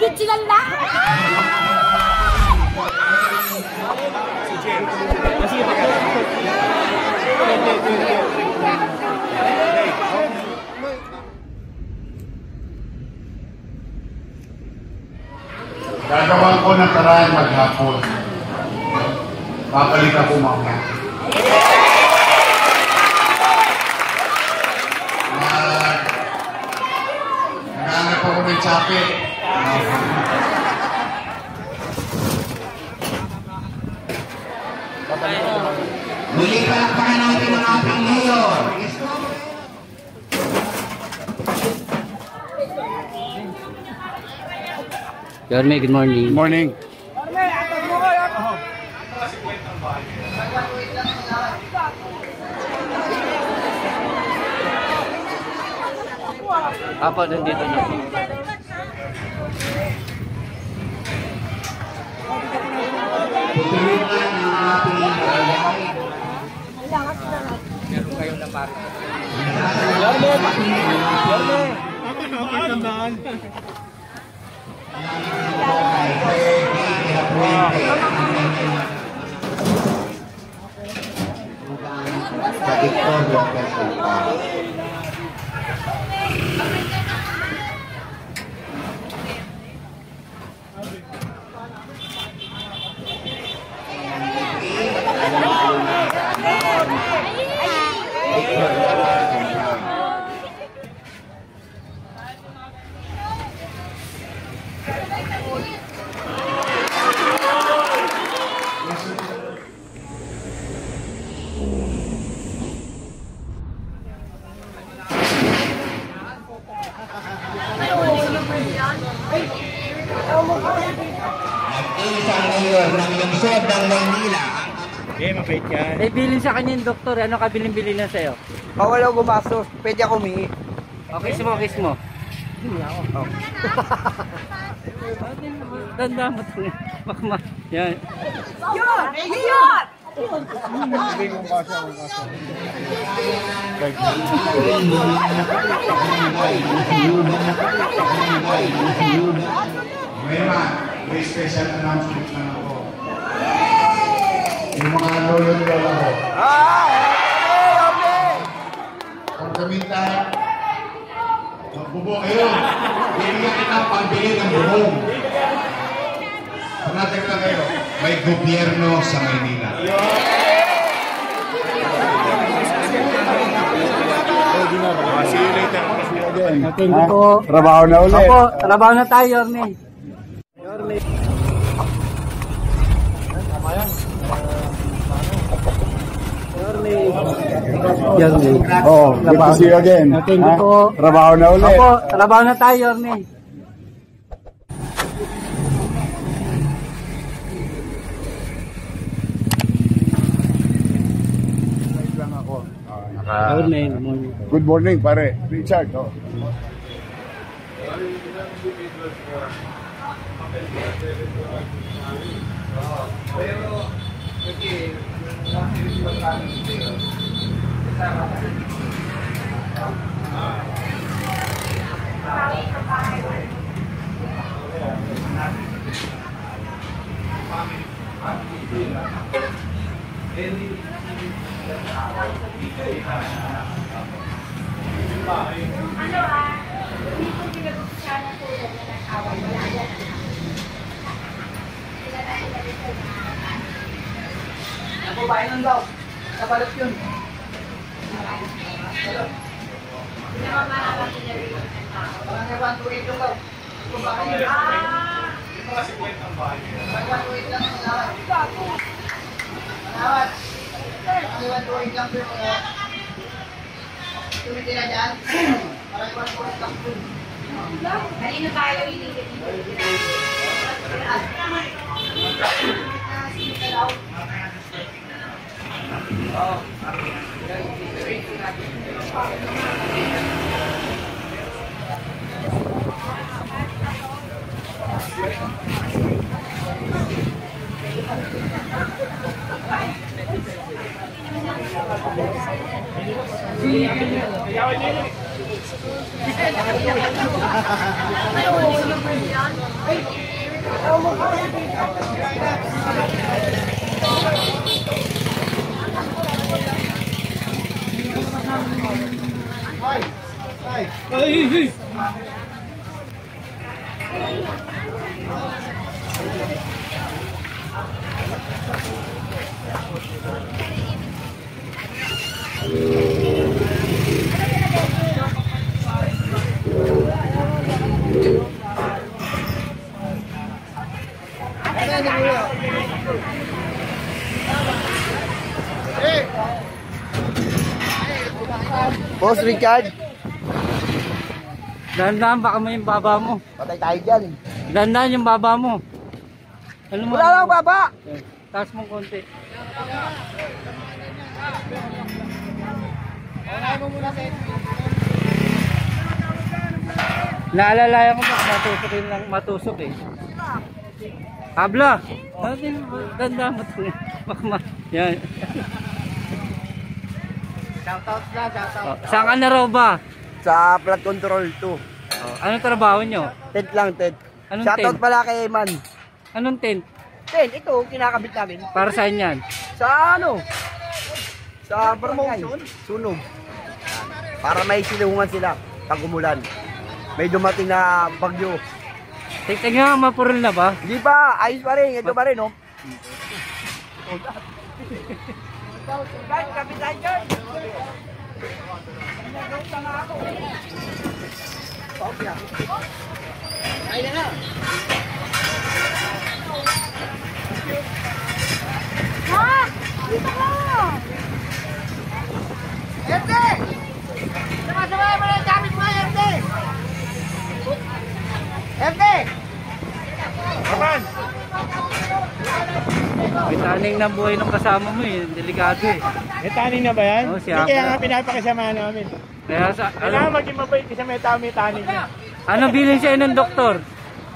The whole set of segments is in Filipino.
original na! Gagawan ko ng paraan maghapon. Babalik ako mamaya. Naghanap ako ng tsape. Muli palakpakan natin ang ating mayor. Yorme, good morning. Good morning. Apo, nandito na. Tutulungan ang ating Meron kayong napari. sa Victoria Festival. Nag-iisang mayor ng lungsod ng Maynila. Eh, mabait yan. Eh, bilin sa kanya yung doktor. Ano ka bilin-bilin na sa'yo? Bawal ako gumastos. Pwede ako humingi. Okay, kiss mo. Hindi ako. Oh. Tanda mo ito. Makma. Yan. Yun! Yun! May special announcement na ako. Yung mga lolo-lola ko. Kung kamita, magbubo kayo. Bibigyan kita ang pambili ng bubong. Panatag lang kayo. May gobyerno sa Maynila. See you later. Thank you po. Trabaho na ulit. Opo, trabaho na tayo, Yorme. Yorme. Yorme. Oh, good to see you again. Thank you po. Trabaho na ulit. Opo, trabaho na tayo, Yorme. Yorme, good morning. Good morning, pare. Richard. Oh. Nababae nun daw. Kabalot yun. Parang ewan, tuwid yung daw. Kung baka yun. Yung mga 50 ang bahay. Ewan, tuwid lang yung lawat. Lawat. Ewan, tuwid lang yung tuwid nila dyan. Parang ewan, tuwid lang yung Kanino tayo inigit? Boss Richard, Dahan-dahan, baka may yung baba mo. patay tayo dyan. Dahan-dahan yung baba mo. Ano mo? Wala lang baba. Taas mong konti. Naalalayan ko ba matusok yun lang matusok eh. Habla! Ganda mo ito. Yan. Shoutout na, shoutout. Oh, saan ka na raw ba? Sa Flood Control 2. Oh, anong trabaho nyo? Tent lang, tent. Anong Shoutout tent? pala kay Man. Anong tent? Tent, ito, kinakabit namin. Para saan yan? Sa ano? Sa promotion? Sunog. Para may silungan sila pag umulan. May dumating na bagyo. Tingnan nga, mapurol na ba? Hindi pa, ayos pa rin. Ito pa rin, oh. Kapitan dyan. Ay na na. Ha? Dito ka! Erte! Sabay mo na yung gamit mo, Erte! Erte! Kapan! May taning na buhay ng kasama mo eh. Delikado eh. May taning na ba yan? Oo, si Hindi, kaya nga Abra. pinapakisama namin. Kaya sa... Kailangan maging mabait kasi may tao may taning niya. Anong billing sa'yo ng doktor?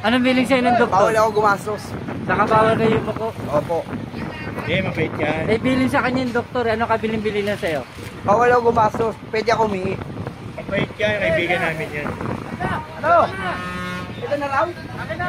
Anong billing sa'yo ng doktor? Bawal ako gumastos. Saka bawal kayo ko. Opo. Hindi, mabait yan. Eh, billing sa kanya yung doktor. Ano ka billing na sa'yo? Bawal ako gumastos. Pwede ako humingi. Mabait yan, kaibigan namin yan. Ano? Ito na raw? Akin na.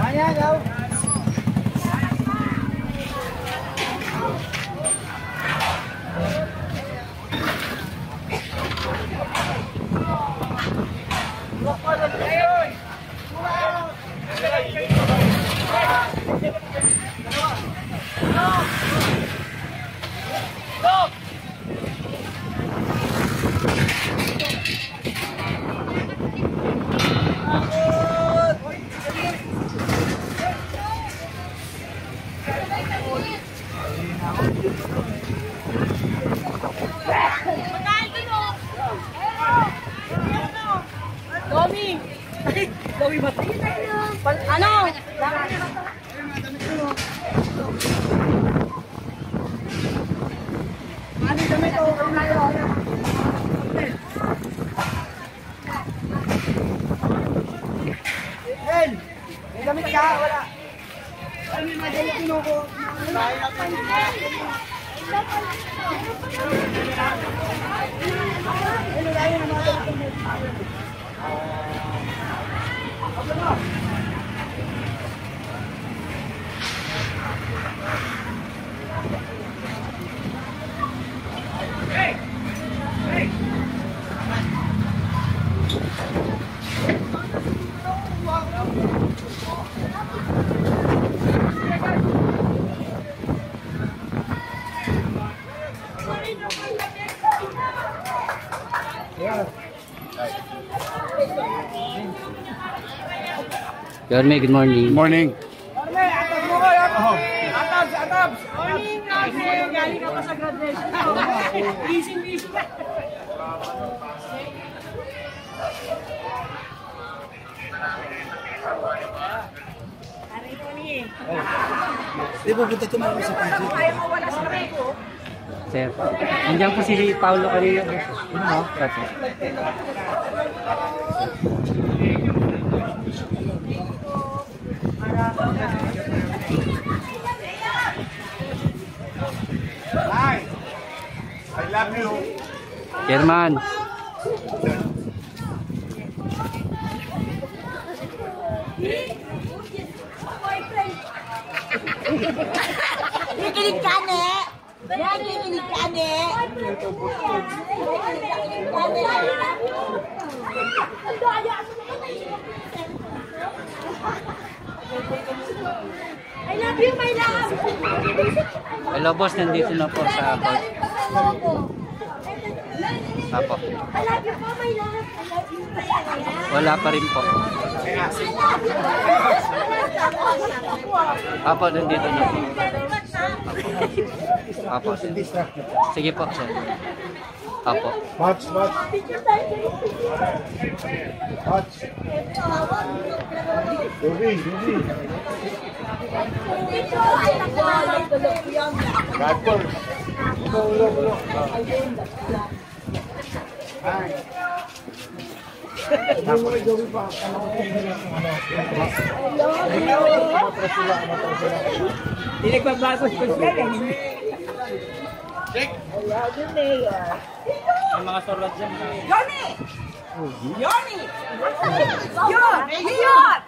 Ayan, daw. Domi! Domi ba? Ano? Ano damit o? Ben! May damit ka? Wala. Ano yung mga damit ko? Yorme, good morning. Morning. Atabs mo ko! Atabs! Atabs! Morning! Galing ka pa sa graduation. Easy ka. Aray ko ni. Di ba punta tumama sa project? Ayaw mo wala sa kamay ko. Sir, nandiyan po si Paulo kanina. Ano? Kasi. Hi! I love you. Chairman. Kikinig ka, ne? Yan, kikinig ka, ne? I love you, my love! Hello boss, nandito na po sa court. Apo. I love you po, my love! I love you, my love! Wala pa rin po. Apo, nandito na po. Apo, sir. Sige po, sir. Apo. Watch. Dubi. God first. Hi. Hindi nagbabago siya yan. Ang mga sorot dyan. Yoni! Yoni! Yun! Yun!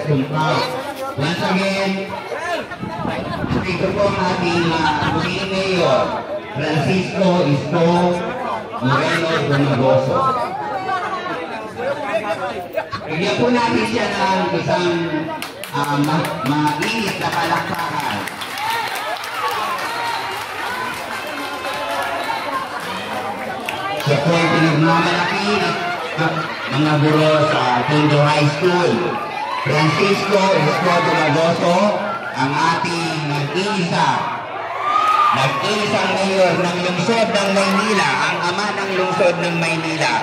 Ano pa? Once again, ito po ang ating Puging Mayor, Francisco Isko Moreno Dumagoso. Bigyan po natin siya ng isang mainit na palakpakan. Siya po ay pinagmamalaki mga guro sa Tondo High School. Francisco Isko Dumagoso, ang ating nag-iisang mayor ng lungsod ng Maynila, ang ama ng lungsod ng Maynila.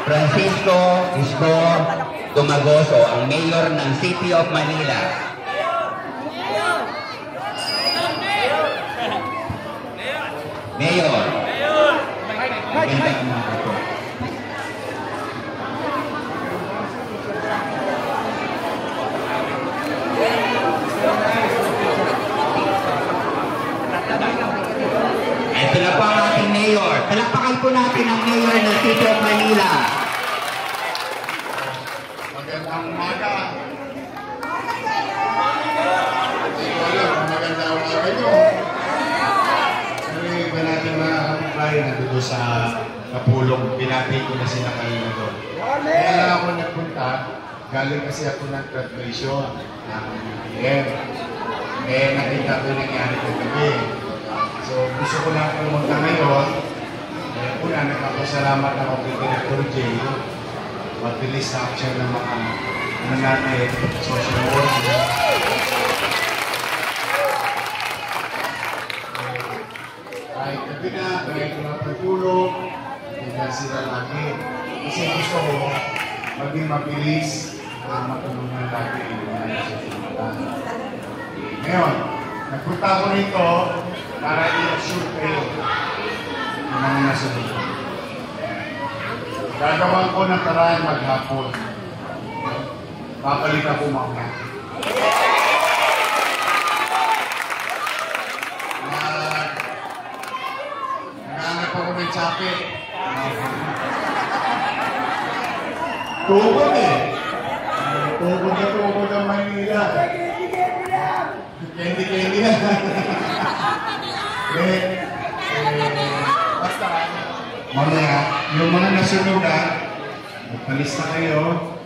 Francisco Isko Dumagoso, ang mayor ng City of Manila. Mayor. Maganda ang mga ito. Ito na po ang ating mayor. Palakpakan po natin ang mayor ng City of Manila. Magandang umaga. Magandang umaga nyo. Sabi ba natin mga kapitbahay na dito sa Kapulong, pinatay ko na sila kanina doon. Kaya ako nagpunta, galing kasi ako ng graduation ng BBM. Nakita ko yung nangyari kagabi. So, gusto ko lang pumunta ngayon. Una, nagpapasalamat ako kay Director Jay. Mabilis na action ng mga natin, social worker. Kahit gabi na, kahit walang pagtulog, hindi sila lagi. Kasi gusto ko maging mabilis na matulungan lagi ngayon, nagpunta ko rito para i-assure kayo ng mga nasunod. Gagawin ko ng paraan maghapon. Babalik ako mamaya. Naghanap ako ng tsapit. Tugod eh. Tugod ang Maynila. Candy na. Mamaya, yung mga nasunugan, magpalista kayo,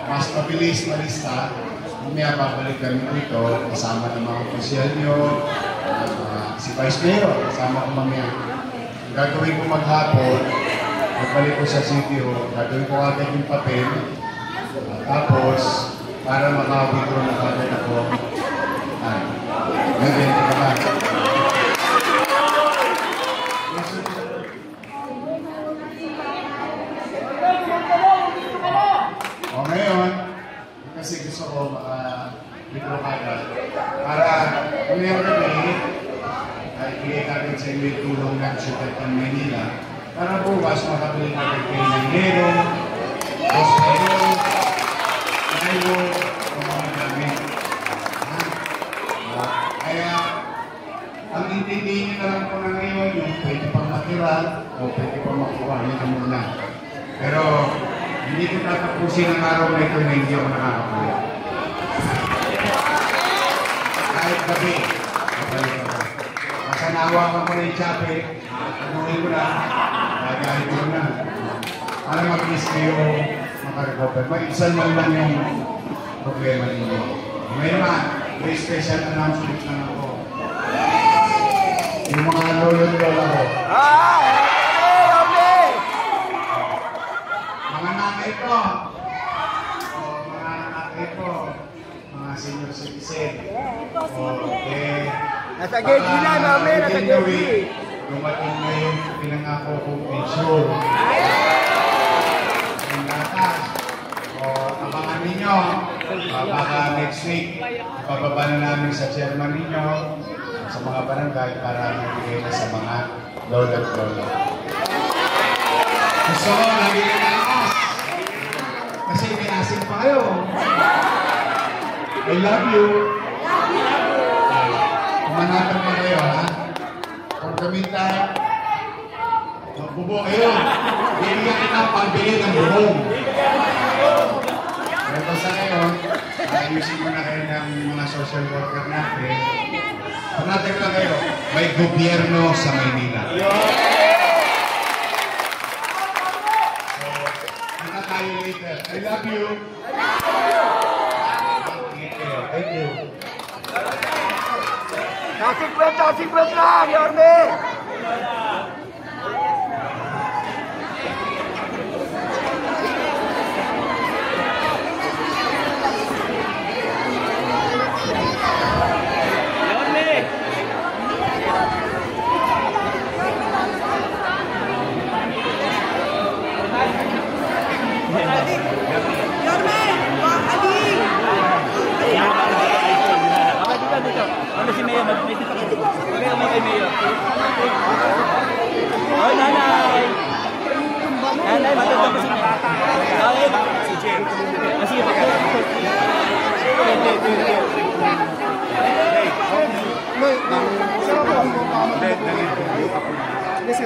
mas mabilis malista, mamaya babalik kami dito, kasama ng mga opisyal nyo, si Vice Mayor, kasama ko mamaya. Ang gagawin ko maghapon, magbalik ko sa CTO, gagawin ko agad yung papel, tapos, para maka-withdraw na agad ako. Ngayon, ito ba? O ngayon, kasi gusto ko withdraw agad. Para ngayon kami, ibigay kagad sa inyo yung tulong ng Sugar ng Manila. Para bukas makabili natin kayo ng Nero, Hospero, Nairo, o mga gamit. Kaya, ang intindihin nyo na lang po na ngayon, yung pwede pang matira o pwede pang makuha, yun na muna. Pero, hindi ko tatapusin ang araw na ito na hindi ako nakakakuha. Kahit gabi, kapalik ako. Masanawa ka ko na yung chape, anuhin ko na, gagahin ko na. Para mag-miss kayo makarecover. Mag-isal man lang yung problema ninyo. Ngayon naman, may special announcement lang ako. Yung mga lolo-lola ko. Mga nanay ko. Mga nanay ko. Mga senior citizen. Okay. Nasa gate na, mami. Nasa gate. Dumating na yung pinangako kong ensure. Yung latas. Abangan ninyo. Baka next week, ipababa na namin sa chairman ninyo, sa mga barangay para magbigay na sa mga lola at lola. Gusto ko, nabigay na lakas. Kasi may asin pa kayo. I love you. Kumanatan pa kayo, ha? Kung kamita, magbubo kayo. Bibigyan kita ang pagbili ng bubong. Pero basta ngayon, ayusin mo na kayo ng mga social worker natin. Panatig lang kayo, may gobyerno sa Maynila. So, kita tayo later. I love you. Thank you. Tasikpet lang, Yorme! Ano si Mayor? Mag-visit ako. Kaya mo kay Mayor. Oh, nanay! Nanay, maganda pa si Mayor. Sige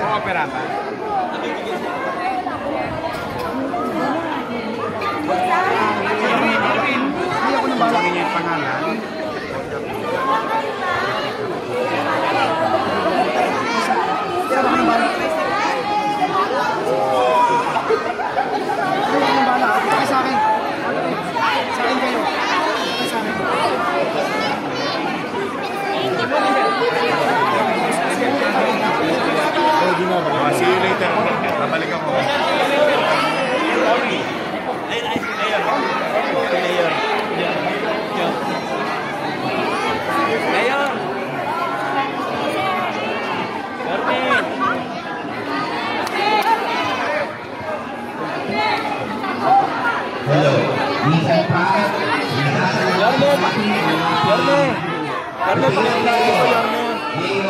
pa. Opera pa. Hindi ako nang bala niya yung pangalan. See you later. Babalik ako. Hello. Minsan pa.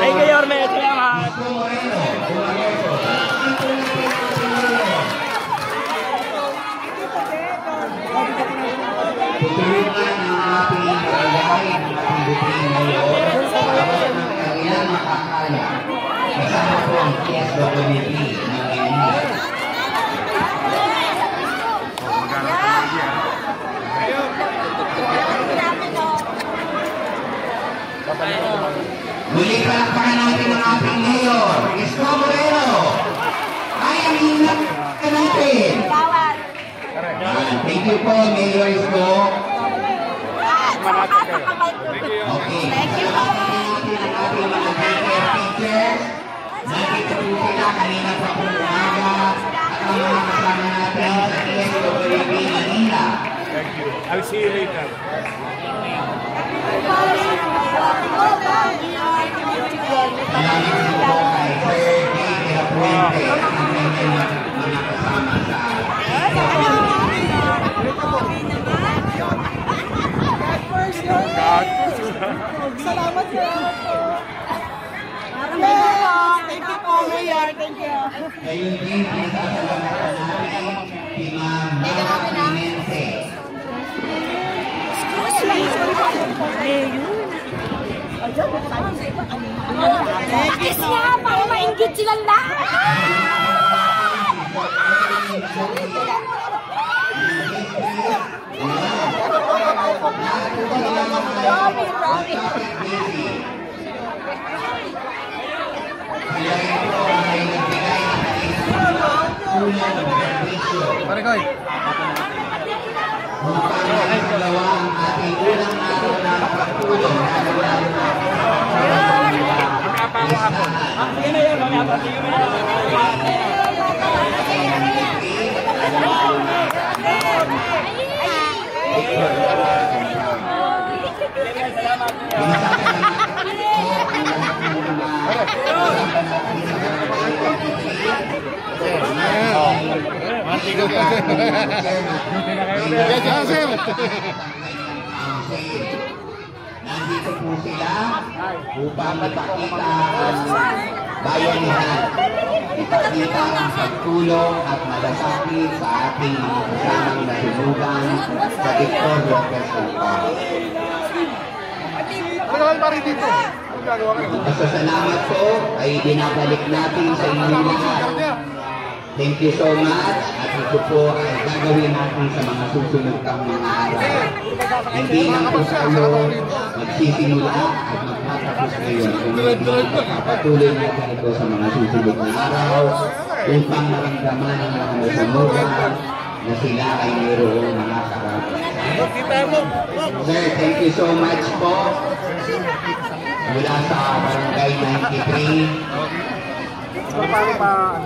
Ay, kay Yorme. Salamat. Tutulungan ang ating barangay, ang ating buting mayor, para ng kanyang makakaya. Kasama po ang PSWP ng Maynila. Muli palakpakan natin ang ating mayor, Isko Moreno. ingat ka natin. Thank you po, Mayor Isko. Okay. Thank you po. Ang ating mga daycare teachers. Nandito po sila kanina pa po umaga. At ang mga kasama natin sa TSWB Manila. Thank you. I'll see you later. Salamat po kay Sir Jay de la Puente at ang kanyang mga kasama sa Salamat po. Thank you po, Mayor. Thank you. Ngayon din, pinasasalamatan natin si Ma'am Mara Clemente. Kiss nga, para maingit silang lahat. Parikoy. Upang dalawa ang ating unang araw ng pagtulong nandito po sila upang ipakita ang bayanihan, ipakita ang pagtulong at malasakit sa ating mga kasamang nasunugan sa Victor Lopez Alcor. Pasasalamat po ay binabalik natin sa inyo lahat. Thank you so much at ito po ay gagawin natin sa mga susunod pang mga araw. Hindi lang po tayo magsisimula at magtatapos ngayon. Patuloy natin ito sa mga susunod na araw upang maramdaman ng mga nasunugan na sila ay mayroong mga karap. Sir, thank you so much po. Mula sa Barangay 93. Paano ba?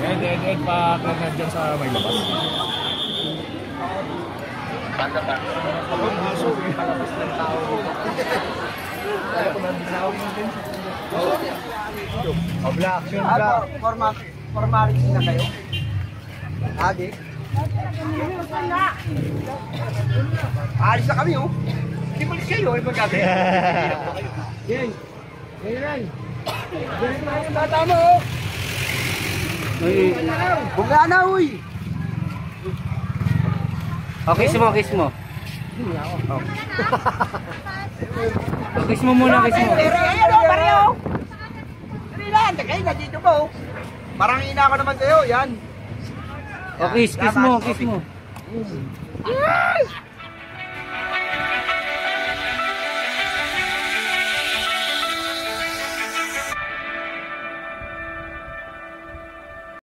Ed, pa nandiyan sa may labas. Formality na kayo? Adi? Alis na kami, oh. Hindi malis kayo, ay magkakit. Yan. Yan. Tata mo, oh. Bunga na, uy. Kiss mo, kiss mo. Kiss mo muna, kiss mo. Ayan, oh, pareho. Dali lang, tagay na dito po. Parang ina ko naman kayo, yan. Kiss mo, kiss mo. Yes!